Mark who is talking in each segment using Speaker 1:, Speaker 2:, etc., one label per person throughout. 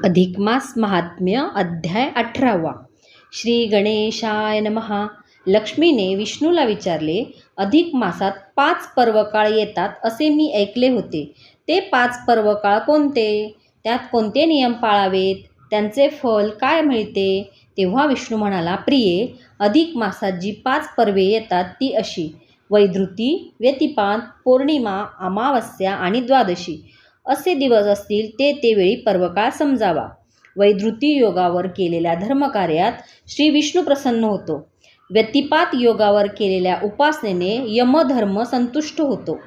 Speaker 1: अधिक मास महात्म्य अध्याय 18वा. श्री गणेशाय नमः. लक्ष्मीने विष्णूला विचारले, अधिक मासात 5 पर्वकाळ येतात असे मी ऐकले होते. ते 5 पर्वकाळ कोणते? त्यात कोणते नियम पाळावेत? त्यांचे फल काय मिळते? तेव्हा विष्णू म्हणाला, प्रिये, अधिक मासात जी 5 पर्वे येतात ती अशी: वैधृती, व्यतिपात, पौर्णिमा, अमावस्या आणि द्वादशी असे दिवस असतील ते वेळी पर्वकाळ समजावा. वैधृती योगावर केलेल्या धर्मकार्यात श्री विष्णू प्रसन्न होतो. व्यतिपात योगावर केलेल्या उपासनेने यमधर्म संतुष्ट होतो.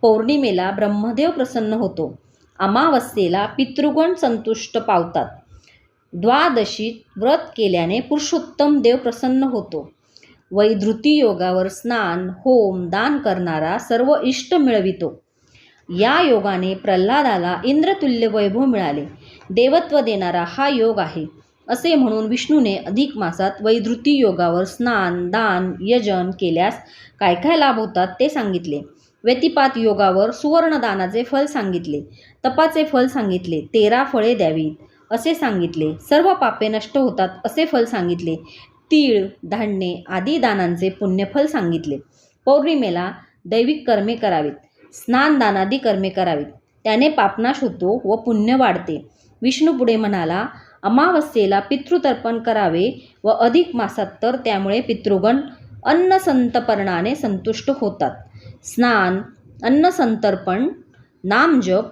Speaker 1: पौर्णिमेला ब्रह्मदेव प्रसन्न होतो. अमावस्येला पितृगण संतुष्ट पावतात. द्वादशीत व्रत केल्याने पुरुषोत्तम देव प्रसन्न होतो. वैधृती योगावर स्नान, होम, दान करणारा सर्व इष्ट मिळवितो. या योगाने प्रल्हादाला इंद्रतुल्य वैभव मिळाले. देवत्व देणारा हा योग आहे असे म्हणून विष्णूने अधिक मासात वैधृती योगावर स्नान, दान, यजन केल्यास काय काय लाभ होतात ते सांगितले. व्यतिपात योगावर सुवर्णदानाचे फल सांगितले. तपाचे फल सांगितले. 13 फळे द्यावीत असे सांगितले. सर्व पापे नष्ट होतात असे फल सांगितले. तीळ, धान्ये आदी दानांचे पुण्यफल सांगितले. पौर्णिमेला दैविक कर्मे करावीत. स्नानदानादी कर्मे करावीत. त्याने पापनाश होतो व पुण्य वाढते. विष्णू पुढे म्हणाला, अमावस्येला पितृतर्पण करावे व अधिक मासात तर त्यामुळे पितृगण अन्नसंतर्पणाने संतुष्ट होतात. स्नान, अन्नसंतर्पण, नामजप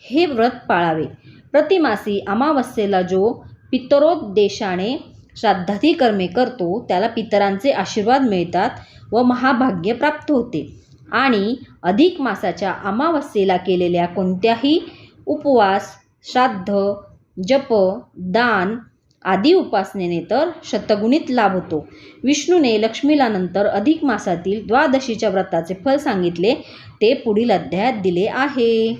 Speaker 1: हे व्रत पाळावे. प्रतिमासी अमावस्येला जो पितरोद्देशाने श्राद्धादी कर्मे करतो त्याला पितरांचे आशीर्वाद मिळतात व महाभाग्य प्राप्त होते. आणि अधिक मासाच्या अमावस्येला केलेल्या कोणत्याही उपवास, श्राद्ध, जप, दान आदी उपासनेने तर शतगुणित लाभ होतो. विष्णूने लक्ष्मीला नंतर अधिक मासातील द्वादशीच्या व्रताचे फल सांगितले. ते पुढील अध्यायात दिले आहे.